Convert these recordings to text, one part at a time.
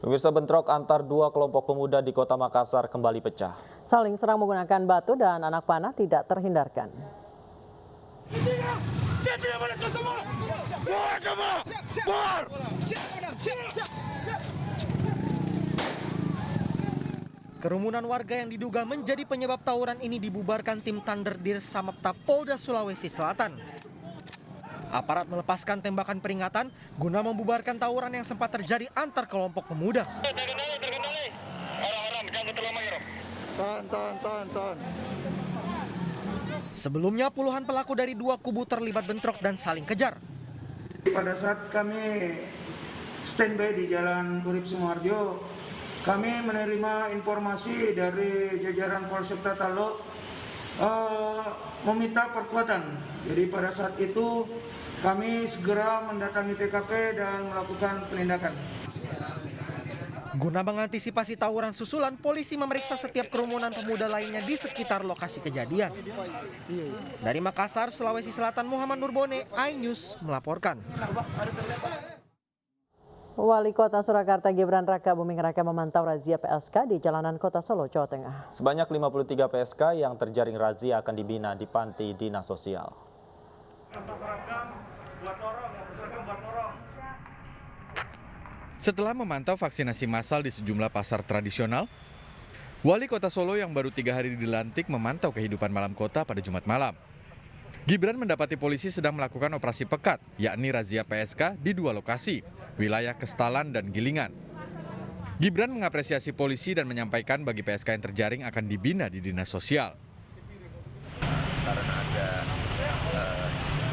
Pemirsa, bentrok antar dua kelompok pemuda di Kota Makassar kembali pecah. Saling serang menggunakan batu dan anak panah tidak terhindarkan. Kerumunan warga yang diduga menjadi penyebab tawuran ini dibubarkan tim Thunder Dir Samapta Polda Sulawesi Selatan. Aparat melepaskan tembakan peringatan guna membubarkan tawuran yang sempat terjadi antar kelompok pemuda. Sebelumnya puluhan pelaku dari dua kubu terlibat bentrok dan saling kejar. Pada saat kami standby di Jalan Urip Sumoharjo, kami menerima informasi dari jajaran Polsek Tatalo meminta perkuatan. Jadi pada saat itu kami segera mendatangi TKP dan melakukan penindakan. Guna mengantisipasi tawuran susulan, polisi memeriksa setiap kerumunan pemuda lainnya di sekitar lokasi kejadian. Dari Makassar, Sulawesi Selatan, Muhammad Nurbone, iNews melaporkan. Wali Kota Surakarta Gibran Raka Buming Raka memantau razia PSK di jalanan Kota Solo, Jawa Tengah. Sebanyak 53 PSK yang terjaring razia akan dibina di panti dinas sosial. Setelah memantau vaksinasi massal di sejumlah pasar tradisional, Wali Kota Solo yang baru 3 hari dilantik memantau kehidupan malam kota pada Jumat malam. Gibran mendapati polisi sedang melakukan operasi pekat, yakni razia PSK di 2 lokasi, wilayah Kestalan dan Gilingan. Gibran mengapresiasi polisi dan menyampaikan bagi PSK yang terjaring akan dibina di dinas sosial. Karena ada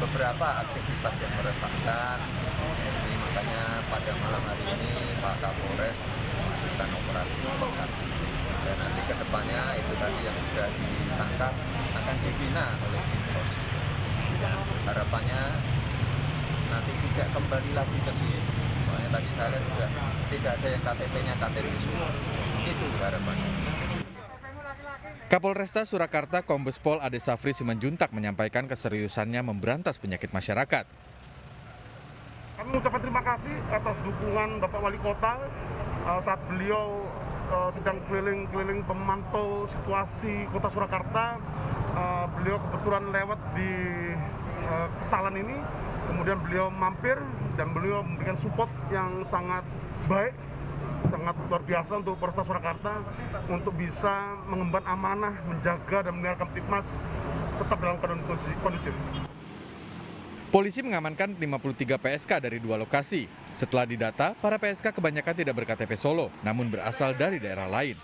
beberapa aktivitas yang meresahkan, jadi makanya pada malam hari ini Pak Kapolres melakukan operasi pekat. Dan nanti ke depannya itu tadi yang sudah ditangkap akan dibina oleh Dinsos. Harapannya nanti tidak kembali lagi ke sini. Soalnya tadi saya lihat sudah tidak ada yang KTP-nya KTP Solo. Itu harapannya. Kapolresta Surakarta Kombes Pol Ade Safri Simanjuntak menyampaikan keseriusannya memberantas penyakit masyarakat. Kami mengucapkan terima kasih atas dukungan Bapak Wali Kota saat beliau sedang keliling-keliling memantau situasi Kota Surakarta. Beliau kebetulan lewat di Kestalan ini, kemudian beliau mampir dan beliau memberikan support yang sangat baik, sangat luar biasa untuk Polresta Surakarta untuk bisa mengemban amanah, menjaga dan menjaga Kamtipmas tetap dalam keadaan kondusif. Polisi mengamankan 53 PSK dari 2 lokasi. Setelah didata, para PSK kebanyakan tidak berKTP Solo, namun berasal dari daerah lain.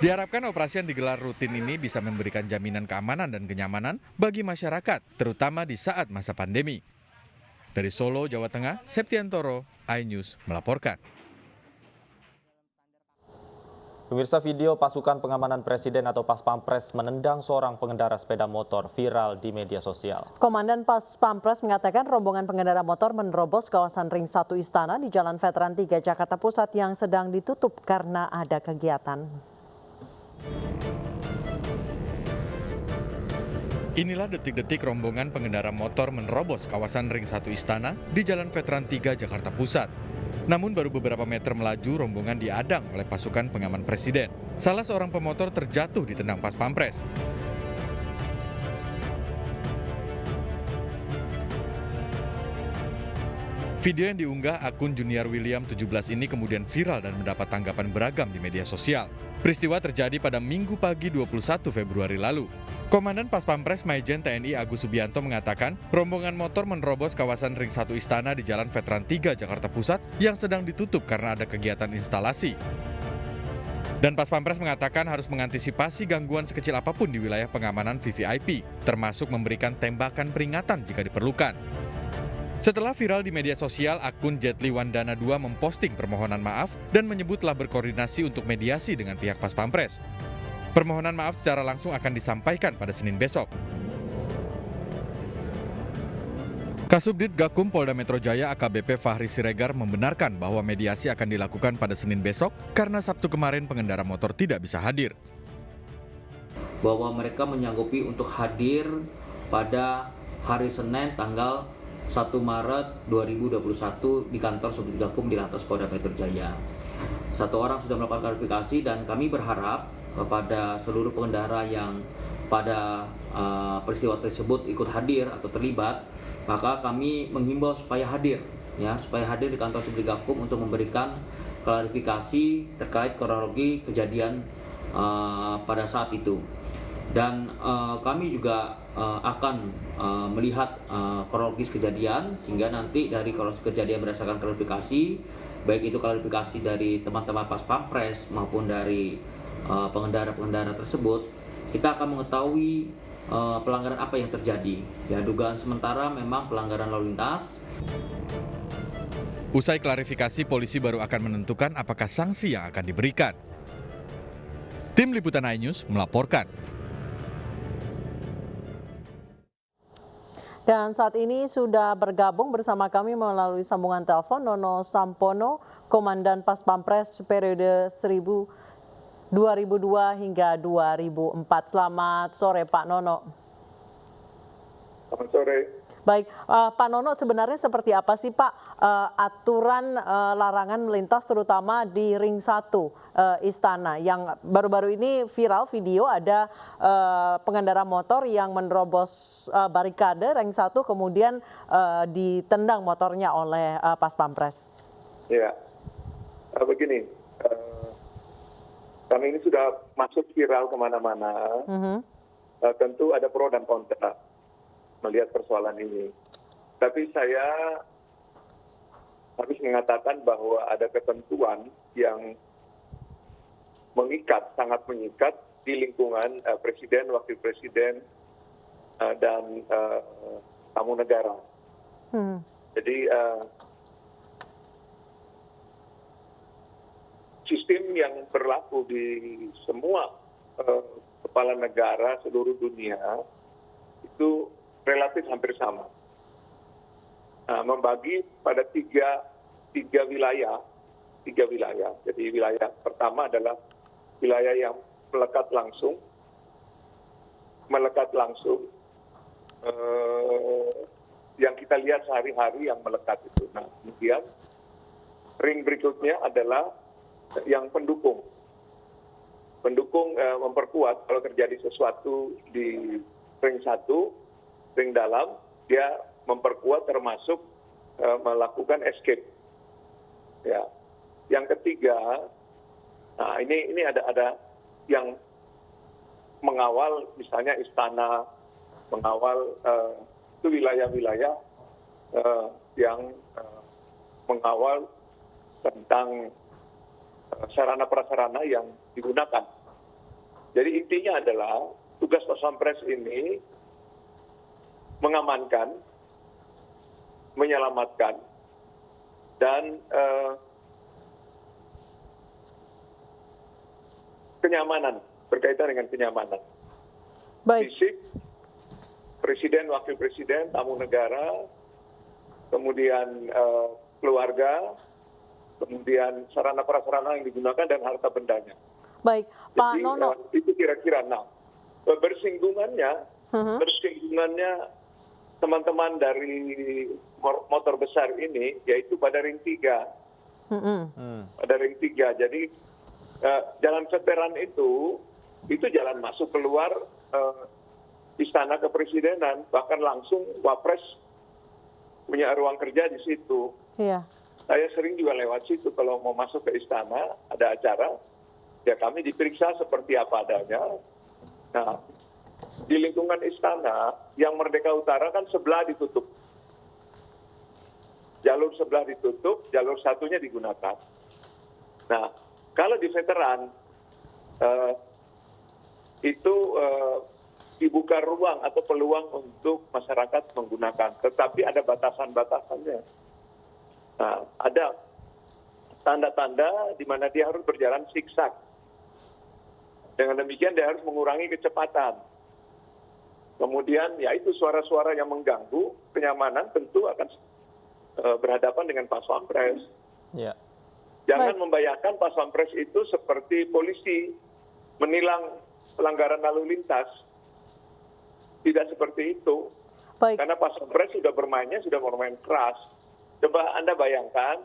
Diharapkan operasi yang digelar rutin ini bisa memberikan jaminan keamanan dan kenyamanan bagi masyarakat, terutama di saat masa pandemi. Dari Solo, Jawa Tengah, Septiantoro, iNews melaporkan. Pemirsa, video pasukan pengamanan Presiden atau Paspampres menendang seorang pengendara sepeda motor viral di media sosial. Komandan Paspampres mengatakan rombongan pengendara motor menerobos kawasan Ring 1 Istana di Jalan Veteran 3 Jakarta Pusat yang sedang ditutup karena ada kegiatan. Inilah detik-detik rombongan pengendara motor menerobos kawasan Ring 1 Istana di Jalan Veteran 3 Jakarta Pusat. Namun baru beberapa meter melaju, rombongan diadang oleh pasukan pengaman Presiden. Salah seorang pemotor terjatuh ditendang Paspampres. Video yang diunggah akun Junior William 17 ini kemudian viral dan mendapat tanggapan beragam di media sosial. Peristiwa terjadi pada Minggu pagi 21 Februari lalu. Komandan Paspampres Maijen TNI Agus Subianto mengatakan rombongan motor menerobos kawasan Ring 1 Istana di Jalan Veteran 3 Jakarta Pusat yang sedang ditutup karena ada kegiatan instalasi. Dan Paspampres mengatakan harus mengantisipasi gangguan sekecil apapun di wilayah pengamanan VVIP, termasuk memberikan tembakan peringatan jika diperlukan. Setelah viral di media sosial, akun Jetli Wandana 2 memposting permohonan maaf dan menyebut telah berkoordinasi untuk mediasi dengan pihak Paspampres. Permohonan maaf secara langsung akan disampaikan pada Senin besok. Kasubdit Gakum Polda Metro Jaya AKBP Fahri Siregar membenarkan bahwa mediasi akan dilakukan pada Senin besok karena Sabtu kemarin pengendara motor tidak bisa hadir. Bahwa mereka menyanggupi untuk hadir pada hari Senin tanggal 1 Maret 2021 di kantor Subdit Gakum di Lantas Polda Metro Jaya. 1 orang sudah melakukan klarifikasi dan kami berharap kepada seluruh pengendara yang pada peristiwa tersebut ikut hadir atau terlibat, maka kami menghimbau supaya hadir di kantor Subdigakum untuk memberikan klarifikasi terkait kronologi kejadian pada saat itu. Dan kami juga akan melihat kronologis kejadian, sehingga nanti dari kronologis kejadian berdasarkan klarifikasi, baik itu klarifikasi dari teman-teman Pas Pampres maupun dari pengendara-pengendara tersebut, kita akan mengetahui pelanggaran apa yang terjadi. Ya, dugaan sementara memang pelanggaran lalu lintas. Usai klarifikasi, polisi baru akan menentukan apakah sanksi yang akan diberikan. Tim Liputan iNews melaporkan. Dan saat ini sudah bergabung bersama kami melalui sambungan telepon Nono Sampono, Komandan Pas Pampres periode 2002 hingga 2004. Selamat sore Pak Nono. Selamat sore. Baik, Pak Nono, sebenarnya seperti apa sih Pak aturan larangan melintas terutama di Ring 1 Istana yang baru-baru ini viral video ada pengendara motor yang menerobos barikade Ring 1 kemudian ditendang motornya oleh Pas Pampres. Ya, begini, kami ini sudah masuk viral kemana-mana. Tentu ada pro dan kontra melihat persoalan ini. Tapi saya harus mengatakan bahwa ada ketentuan yang mengikat, sangat mengikat di lingkungan Presiden, Wakil Presiden, dan tamu negara. Jadi sistem yang berlaku di semua kepala negara seluruh dunia itu relatif hampir sama. Membagi pada tiga wilayah. Jadi wilayah pertama adalah wilayah yang melekat langsung yang kita lihat sehari-hari yang melekat itu. Nah, kemudian ring berikutnya adalah yang pendukung memperkuat kalau terjadi sesuatu di ring 1, ring dalam, dia memperkuat termasuk melakukan escape. Ya. Yang ketiga, nah ini ada yang mengawal, misalnya istana, mengawal itu wilayah-wilayah yang mengawal tentang sarana prasarana yang digunakan. Jadi intinya adalah tugas Pas Pampres ini mengamankan, menyelamatkan, dan kenyamanan, berkaitan dengan kenyamanan. Baik. Fisik, Presiden, Wakil Presiden, tamu negara, kemudian keluarga, kemudian sarana prasarana yang digunakan, dan harta bendanya. Baik, Pak Jadi, Nono. itu kira-kira. Nah, bersinggungannya teman-teman dari motor besar ini, yaitu pada ring 3. Pada ring 3. Jadi jalan veteran itu jalan masuk keluar istana kepresidenan, bahkan langsung Wapres punya ruang kerja di situ. Iya. Saya sering juga lewat situ kalau mau masuk ke istana, ada acara, ya kami diperiksa seperti apa adanya. Nah, di lingkungan istana, yang Merdeka Utara kan sebelah ditutup. Jalur sebelah ditutup, jalur satunya digunakan. Nah, kalau di veteran, itu dibuka ruang atau peluang untuk masyarakat menggunakan. Tetapi ada batasan-batasannya. Nah, ada tanda-tanda di mana dia harus berjalan zigzag. Dengan demikian dia harus mengurangi kecepatan. Kemudian ya itu suara-suara yang mengganggu kenyamanan tentu akan berhadapan dengan Pas Pampres. Ya. Jangan membayangkan Pas Pampres itu seperti polisi menilang pelanggaran lalu lintas. Tidak seperti itu. Baik. Karena Pas Pampres sudah bermain keras. Coba Anda bayangkan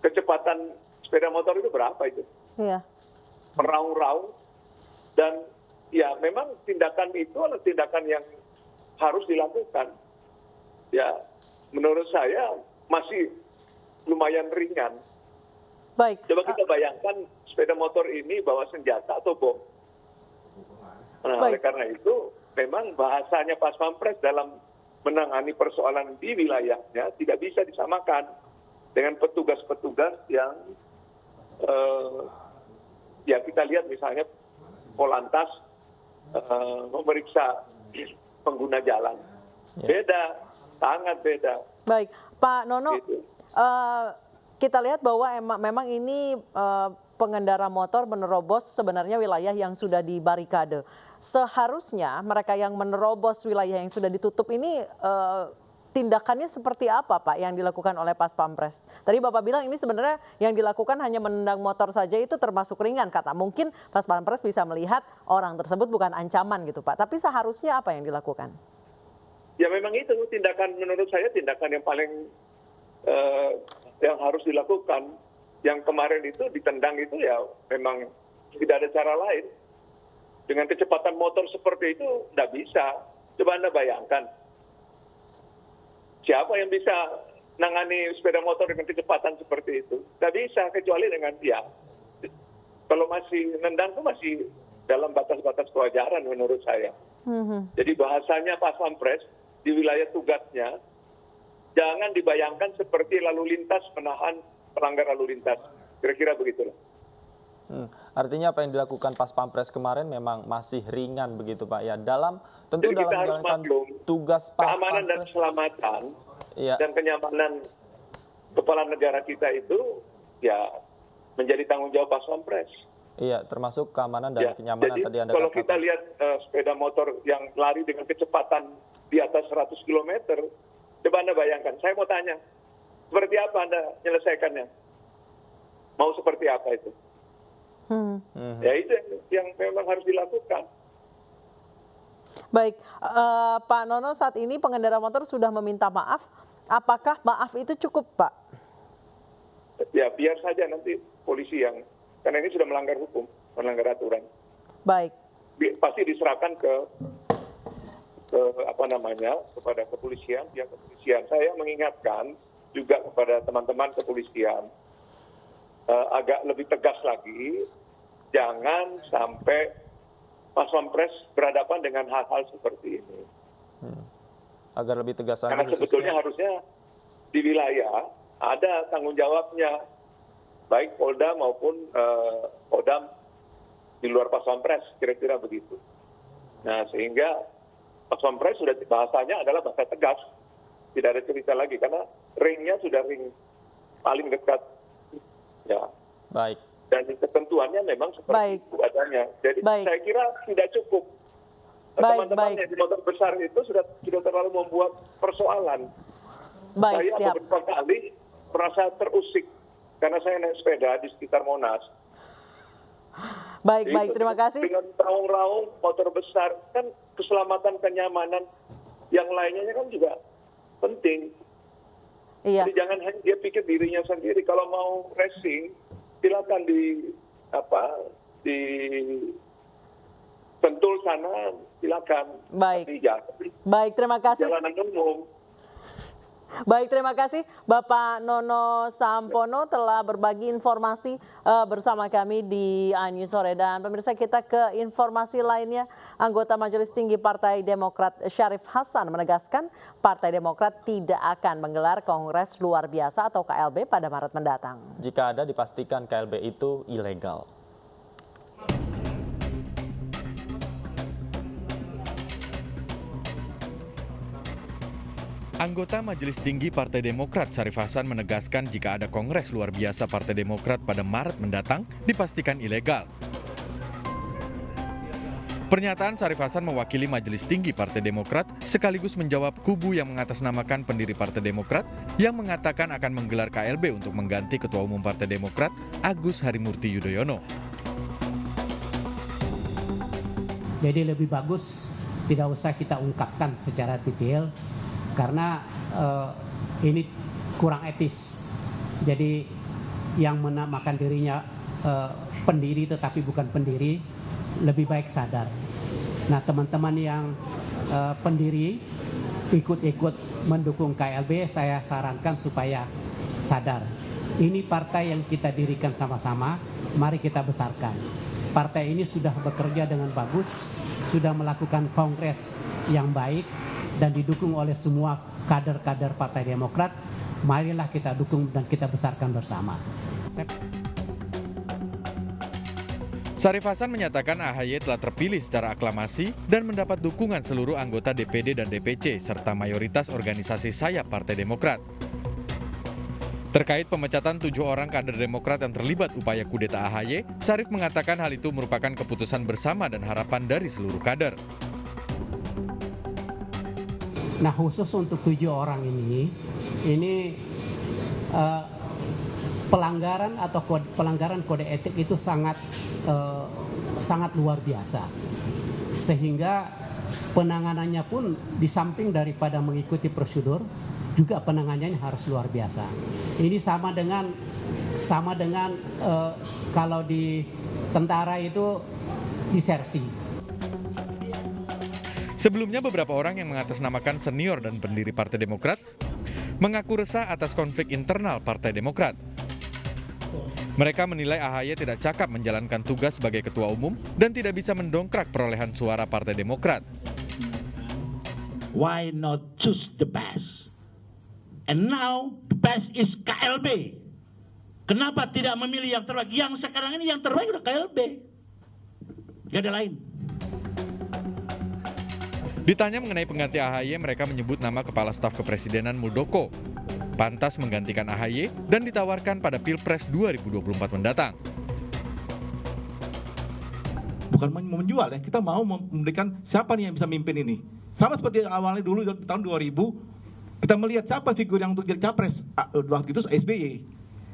kecepatan sepeda motor itu berapa itu? Iya. Meraung-raung. Dan ya memang tindakan itu adalah tindakan yang harus dilakukan. Ya, menurut saya masih lumayan ringan. Baik. Coba kita bayangkan sepeda motor ini bawa senjata atau bom. Nah, oleh karena itu memang bahasanya Pas Pampres dalam menangani persoalan di wilayahnya tidak bisa disamakan dengan petugas-petugas yang ya kita lihat misalnya Polantas memeriksa pengguna jalan. Beda, sangat beda. Baik, Pak Nono, Gitu. Kita lihat bahwa memang ini pengendara motor menerobos sebenarnya wilayah yang sudah dibarikade. Seharusnya mereka yang menerobos wilayah yang sudah ditutup ini tindakannya seperti apa Pak yang dilakukan oleh Pas Pampres? Tadi Bapak bilang ini sebenarnya yang dilakukan hanya menendang motor saja itu termasuk ringan. Kata mungkin Pas Pampres bisa melihat orang tersebut bukan ancaman gitu Pak. Tapi seharusnya apa yang dilakukan? Ya memang itu tindakan, menurut saya tindakan yang paling yang harus dilakukan. Yang kemarin itu ditendang itu ya memang tidak ada cara lain. Dengan kecepatan motor seperti itu tidak bisa. Coba Anda bayangkan. Siapa yang bisa nangani sepeda motor dengan kecepatan seperti itu? Tidak bisa, kecuali dengan dia. Kalau masih nendang itu masih dalam batas-batas kewajaran menurut saya. Jadi bahasanya Pas Pampres di wilayah tugasnya, jangan dibayangkan seperti lalu lintas menahan pelanggar lalu lintas. Kira-kira begitulah. Artinya apa yang dilakukan Pas Pampres kemarin memang masih ringan begitu Pak ya. Tentu Jadi kita dalam harus menjalankan maklum, tugas Pas keamanan dan Pampres. keselamatan Iya. dan kenyamanan kepala negara kita itu ya menjadi tanggung jawab Pas Pampres. Iya, termasuk keamanan dan kenyamanan jadi tadi Anda kalau katakan. kita lihat sepeda motor yang lari dengan kecepatan di atas 100 km, coba Anda bayangkan. Saya mau tanya, seperti apa Anda menyelesaikannya? Mau seperti apa itu? Ya itu yang memang harus dilakukan. Baik, Pak Nono, saat ini pengendara motor sudah meminta maaf. Apakah maaf itu cukup, Pak? Ya biar saja nanti polisi yang, karena ini sudah melanggar hukum, melanggar aturan. Baik. Pasti diserahkan ke kepada kepolisian, pihak kepolisian. Saya mengingatkan juga kepada teman-teman kepolisian agak lebih tegas lagi, jangan sampai Pas Pampres berhadapan dengan hal-hal seperti ini. Agar lebih tegas lagi. Karena sebetulnya harusnya di wilayah ada tanggung jawabnya, baik Polda maupun Kodam di luar Pas Pampres, kira-kira begitu. Nah, sehingga Pas Pampres sudah bahasanya adalah bahasa tegas, tidak ada cerita lagi karena ringnya sudah ring paling dekat, ya. Baik. Dan ketentuannya memang seperti itu adanya. Jadi saya kira tidak cukup. Teman-teman yang di motor besar itu sudah terlalu membuat persoalan. Saya beberapa kali merasa terusik karena saya naik sepeda di sekitar Monas. Baik, terima kasih. Dengan raung-raung motor besar, kan keselamatan, kenyamanan, yang lainnya kan juga penting. Iya. Jadi jangan hanya dia pikir dirinya sendiri. Kalau mau racing, silakan di Sentul sana, silakan. Baik, terima kasih. Jalanan umum. Baik, terima kasih Bapak Nono Sampono telah berbagi informasi bersama kami di iNews Sore. Dan pemirsa, kita ke informasi lainnya. Anggota Majelis Tinggi Partai Demokrat Syarif Hasan menegaskan Partai Demokrat tidak akan menggelar Kongres Luar Biasa atau KLB pada Maret mendatang. Jika ada, dipastikan KLB itu ilegal. Anggota Majelis Tinggi Partai Demokrat Syarif Hasan menegaskan jika ada Kongres Luar Biasa Partai Demokrat pada Maret mendatang dipastikan ilegal. Pernyataan Syarif Hasan mewakili Majelis Tinggi Partai Demokrat sekaligus menjawab kubu yang mengatasnamakan pendiri Partai Demokrat yang mengatakan akan menggelar KLB untuk mengganti Ketua Umum Partai Demokrat Agus Harimurti Yudhoyono. Jadi lebih bagus tidak usah kita ungkapkan secara detail karena ini kurang etis. Jadi yang menamakan dirinya pendiri tetapi bukan pendiri, lebih baik sadar. Nah, teman-teman yang pendiri ikut-ikut mendukung KLB, saya sarankan supaya sadar. Ini partai yang kita dirikan sama-sama, mari kita besarkan. Partai ini sudah bekerja dengan bagus, sudah melakukan kongres yang baik dan didukung oleh semua kader-kader Partai Demokrat. Marilah kita dukung dan kita besarkan bersama. Syarif Hasan menyatakan AHY telah terpilih secara aklamasi dan mendapat dukungan seluruh anggota DPD dan DPC serta mayoritas organisasi sayap Partai Demokrat. Terkait pemecatan 7 orang kader Demokrat yang terlibat upaya kudeta AHY, Syarif mengatakan hal itu merupakan keputusan bersama dan harapan dari seluruh kader. Nah, khusus untuk 7 orang ini pelanggaran atau pelanggaran kode etik itu sangat luar biasa, sehingga penanganannya pun di samping daripada mengikuti prosedur juga penanganannya harus luar biasa. Ini sama dengan kalau di tentara itu disersi. Sebelumnya beberapa orang yang mengatasnamakan senior dan pendiri Partai Demokrat mengaku resah atas konflik internal Partai Demokrat. Mereka menilai AHY tidak cakap menjalankan tugas sebagai ketua umum dan tidak bisa mendongkrak perolehan suara Partai Demokrat. Why not choose the best? And now the best is KLB. Kenapa tidak memilih yang terbaik? Yang sekarang ini yang terbaik udah KLB. Gak ada lain. Ditanya mengenai pengganti AHY, mereka menyebut nama Kepala Staf Kepresidenan Muldoko pantas menggantikan AHY dan ditawarkan pada Pilpres 2024 mendatang. Bukan mau menjual ya, kita mau memberikan siapa nih yang bisa mimpin ini. Sama seperti yang awalnya dulu tahun 2000, kita melihat siapa figur yang untuk jadi capres, waktu itu SBY.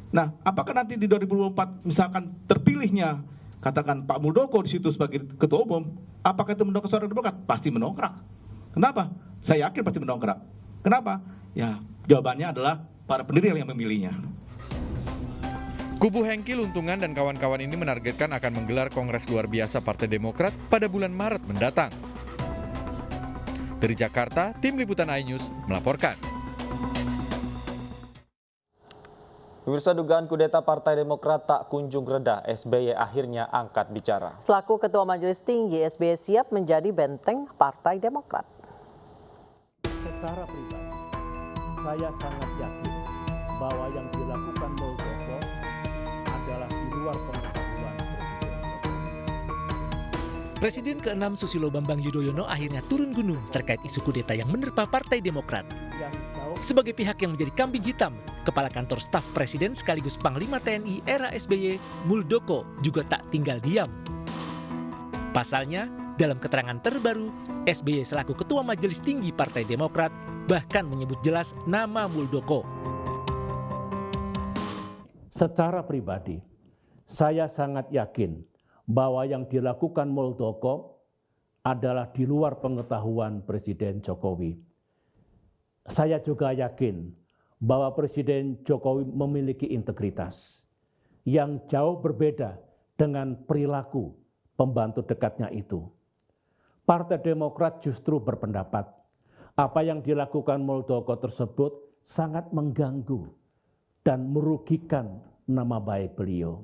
Nah, apakah nanti di 2024 misalkan terpilihnya katakan Pak Muldoko di situ sebagai ketua umum, apakah itu mendongkrak suara Demokrat? Pasti mendongkrak. Kenapa? Saya yakin pasti mendongkrak. Kenapa? Ya, jawabannya adalah para pendiri yang memilihnya. Kubu Hengki Luntungan dan kawan-kawan ini menargetkan akan menggelar Kongres luar biasa Partai Demokrat pada bulan Maret mendatang. Dari Jakarta, Tim Liputan iNews melaporkan. Pemirsa, dugaan kudeta Partai Demokrat tak kunjung reda, SBY akhirnya angkat bicara. Selaku Ketua Majelis Tinggi, SBY siap menjadi benteng Partai Demokrat. Secara pribadi, saya sangat yakin bahwa yang dilakukan Muldoko adalah di luar pengetahuan Presiden Jokowi. Presiden ke-6 Susilo Bambang Yudhoyono akhirnya turun gunung terkait isu kudeta yang menerpa Partai Demokrat. Sebagai pihak yang menjadi kambing hitam, Kepala Kantor Staf Presiden sekaligus Panglima TNI era SBY, Muldoko juga tak tinggal diam. Pasalnya, dalam keterangan terbaru, SBY selaku Ketua Majelis Tinggi Partai Demokrat bahkan menyebut jelas nama Muldoko. Secara pribadi, saya sangat yakin bahwa yang dilakukan Muldoko adalah di luar pengetahuan Presiden Jokowi. Saya juga yakin bahwa Presiden Jokowi memiliki integritas yang jauh berbeda dengan perilaku pembantu dekatnya itu. Partai Demokrat justru berpendapat apa yang dilakukan Muldoko tersebut sangat mengganggu dan merugikan nama baik beliau.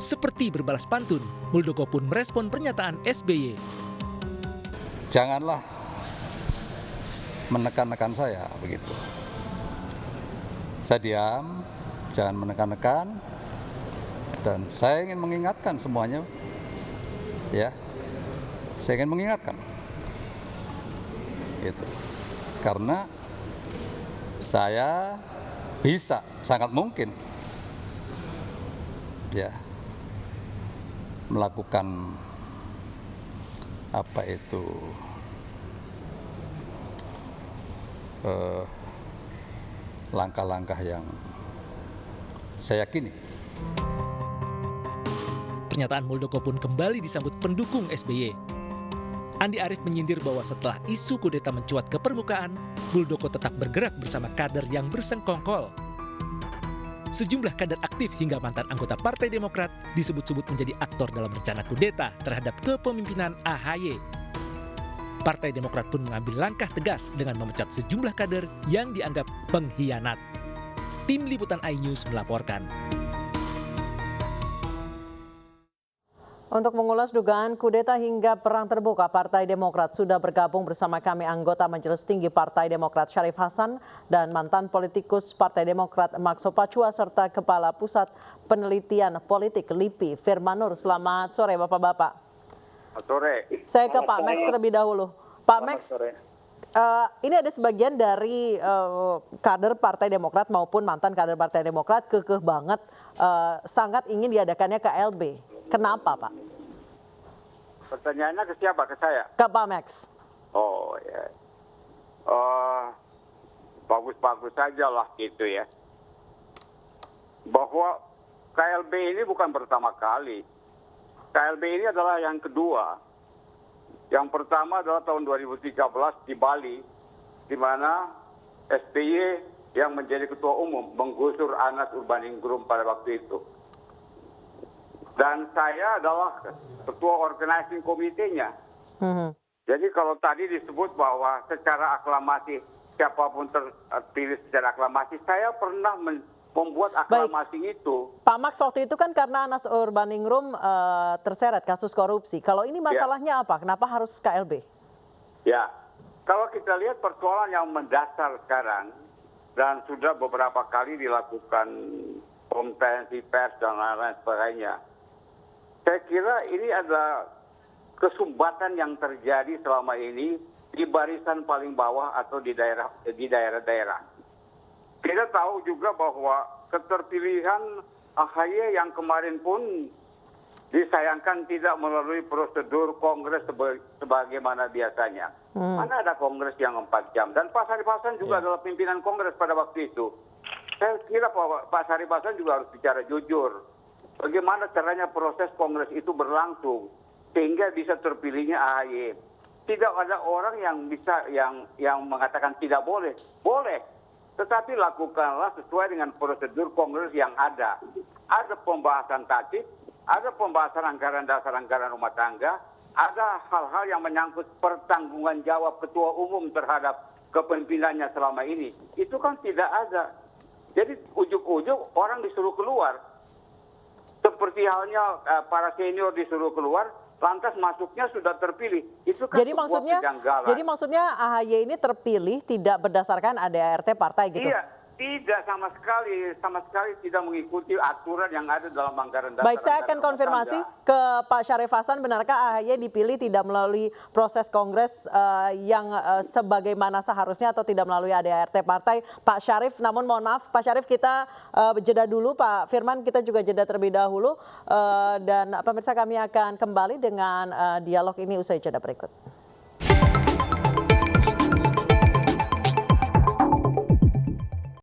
Seperti berbalas pantun, Muldoko pun merespon pernyataan SBY. Janganlah menekan-nekan saya begitu. Saya diam, jangan menekan-nekan, dan saya ingin mengingatkan semuanya, ya, saya ingin mengingatkan, gitu, karena saya bisa, sangat mungkin, ya, melakukan apa itu. Langkah-langkah yang saya yakini. Pernyataan Muldoko pun kembali disambut pendukung SBY. Andi Arief menyindir bahwa setelah isu kudeta mencuat ke permukaan, Muldoko tetap bergerak bersama kader yang bersengkongkol. Sejumlah kader aktif hingga mantan anggota Partai Demokrat disebut-sebut menjadi aktor dalam rencana kudeta terhadap kepemimpinan AHY. Partai Demokrat pun mengambil langkah tegas dengan memecat sejumlah kader yang dianggap pengkhianat. Tim Liputan iNews melaporkan. Untuk mengulas dugaan kudeta hingga perang terbuka, Partai Demokrat sudah bergabung bersama kami anggota Majelis Tinggi Partai Demokrat Syarif Hasan dan mantan politikus Partai Demokrat Maxo Pacua serta Kepala Pusat Penelitian Politik LIPI Firman Nur. Selamat sore Bapak-Bapak. Selamat sore. Saya ke Pak Max terlebih dahulu. Pak Max, ini ada sebagian dari kader Partai Demokrat maupun mantan kader Partai Demokrat kekeh banget sangat ingin diadakannya KLB. Kenapa, Pak? Pertanyaannya ke siapa? Ke saya? Ke Pak Max. Oh ya, bagus-bagus saja lah gitu ya. Bahwa KLB ini bukan pertama kali. KLB ini adalah yang kedua. Yang pertama adalah tahun 2013 di Bali, di mana SBY yang menjadi ketua umum menggusur Anas Urbaningrum pada waktu itu. Dan saya adalah ketua organizing komitenya. Jadi kalau tadi disebut bahwa secara aklamasi, siapapun terpilih secara aklamasi, saya pernah membuat aklamasi itu. Pak Max, waktu itu kan karena Anas Urbaningrum terseret kasus korupsi. Kalau ini masalahnya apa? Kenapa harus KLB? Ya, kalau kita lihat persoalan yang mendasar sekarang, dan sudah beberapa kali dilakukan konferensi pers dan lain-lain sebagainya, saya kira ini ada kesumbatan yang terjadi selama ini di barisan paling bawah atau di daerah-daerah. Kita tahu juga bahwa keterpilihan AHY yang kemarin pun disayangkan tidak melalui prosedur kongres sebagaimana biasanya. Mana ada kongres yang 4 jam. Dan Pak Syarif Hasan juga adalah pimpinan kongres pada waktu itu. Saya kira Pak Syarif Hasan juga harus bicara jujur. Bagaimana caranya proses kongres itu berlangsung sehingga bisa terpilihnya AHY. Tidak ada orang yang bisa yang mengatakan tidak boleh. Boleh. Tetapi lakukanlah sesuai dengan prosedur kongres yang ada. Ada pembahasan tatip, ada pembahasan anggaran dasar anggaran rumah tangga, ada hal-hal yang menyangkut pertanggungan jawab ketua umum terhadap kepemimpinannya selama ini. Itu kan tidak ada. Jadi ujuk-ujuk orang disuruh keluar. Seperti halnya para senior disuruh keluar, lantas masuknya sudah terpilih. Itu kan jadi maksudnya AHY ini terpilih tidak berdasarkan ADART partai gitu? Iya, tidak sama sekali tidak mengikuti aturan yang ada dalam anggaran dasar. Baik, saya akan konfirmasi ke Pak Syarif Hasan, benarkah AHY dipilih tidak melalui proses kongres yang sebagaimana seharusnya atau tidak melalui ADART partai? Pak Syarif, namun mohon maaf Pak Syarif, kita jeda dulu. Pak Firman, kita juga jeda terlebih dahulu dan pemirsa kami akan kembali dengan dialog ini usai jeda berikut.